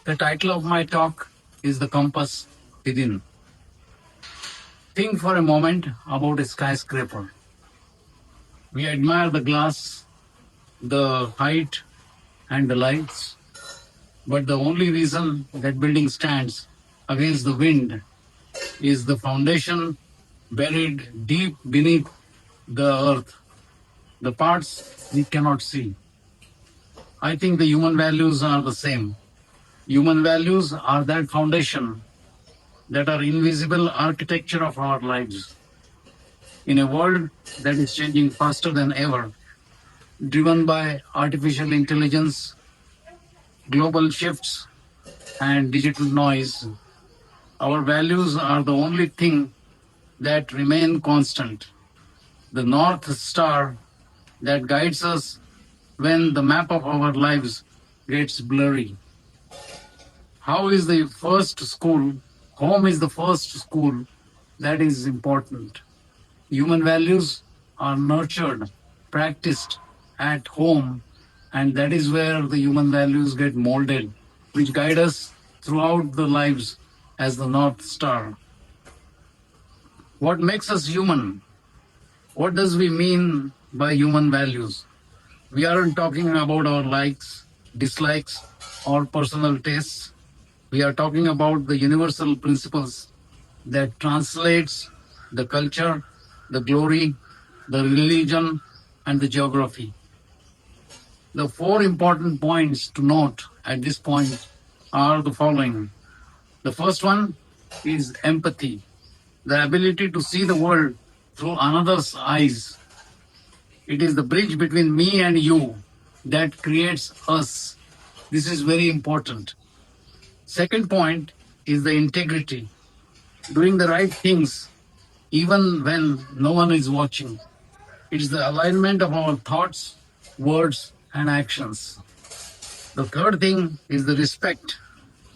The title of my talk is The Compass Within. Think for a moment about a skyscraper. We admire the glass, the height, and the lights, but the only reason that building stands against the wind is the foundation buried deep beneath the earth, the parts we cannot see. I think the human values are the same. Human values are that foundation, that are invisible architecture of our lives. In a world that is changing faster than ever, driven by artificial intelligence, global shifts, and digital noise, our values are the only thing that remain constant. The North Star that guides us when the map of our lives gets blurry. How is the first school? Home is the first school that is important. Human values are nurtured, practiced at home, and that is where the human values get molded, which guide us throughout the lives as the North Star. What makes us human? What does we mean by human values? We aren't talking about our likes, dislikes, or personal tastes. We are talking about the universal principles that translates the culture, the glory, the religion, and the geography. The four important points to note at this point are the following. The first one is empathy, the ability to see the world through another's eyes. It is the bridge between me and you that creates us. This is very important. Second point is the integrity, doing the right things even when no one is watching. It's the alignment of our thoughts, words, and actions. The third thing is the respect,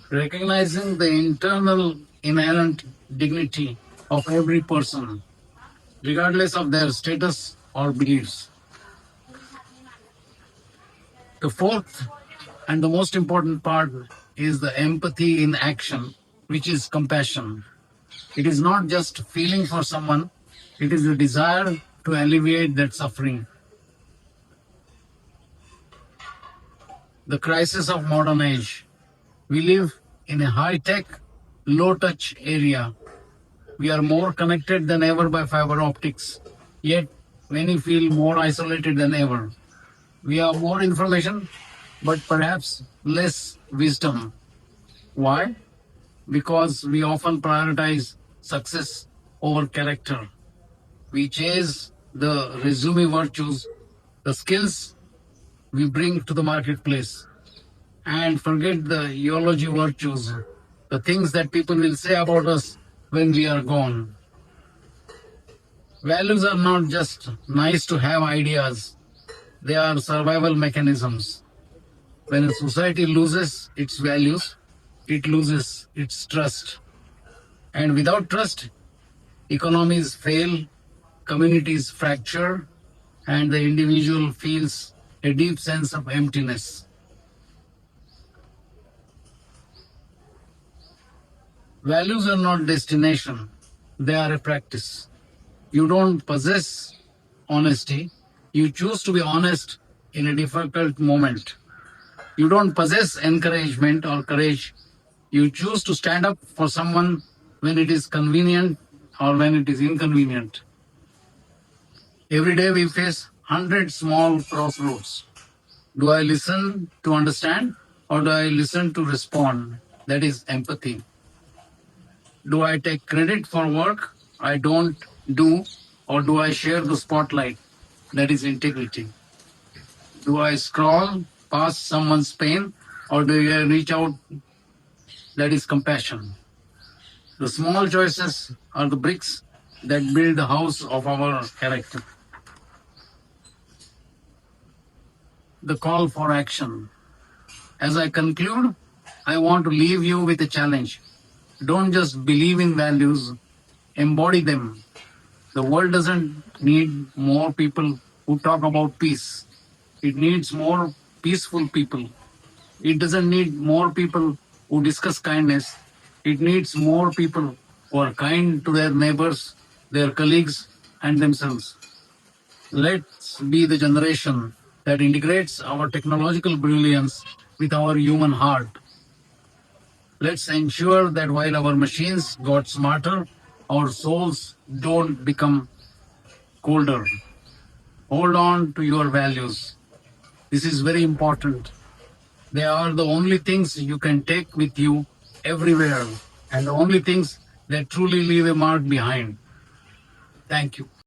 recognizing the internal inherent dignity of every person, regardless of their status or beliefs. The fourth and the most important part is the empathy in action, which is compassion. It is not just feeling for someone, it is the desire to alleviate that suffering. The crisis of modern age. We live in a high-tech, low-touch area. We are more connected than ever by fiber optics, yet many feel more isolated than ever. We have more information, but perhaps less wisdom. Why? Because we often prioritize success over character. We chase the resume virtues, the skills we bring to the marketplace, and forget the eulogy virtues, the things that people will say about us when we are gone. Values are not just nice to have ideas, they are survival mechanisms. When a society loses its values, it loses its trust. And without trust, economies fail, communities fracture, and the individual feels a deep sense of emptiness. Values are not destination, they are a practice. You don't possess honesty, you choose to be honest in a difficult moment. You don't possess encouragement or courage, you choose to stand up for someone when it is convenient or when it is inconvenient. Every day we face 100 small crossroads. Do I listen to understand or do I listen to respond? That is empathy. Do I take credit for work I don't do or do I share the spotlight? That is integrity. Do I scroll past someone's pain or do I reach out? That is compassion. The small choices are the bricks that build the house of our character. The call for action. As I conclude, I want to leave you with a challenge. Don't just believe in values, embody them. The world doesn't need more people who talk about peace. It needs more peaceful people. It doesn't need more people who discuss kindness. It needs more people who are kind to their neighbors, their colleagues, and themselves. Let's be the generation that integrates our technological brilliance with our human heart. Let's ensure that while our machines got smarter, our souls don't become colder. Hold on to your values. This is very important. They are the only things you can take with you everywhere and the only things that truly leave a mark behind. Thank you.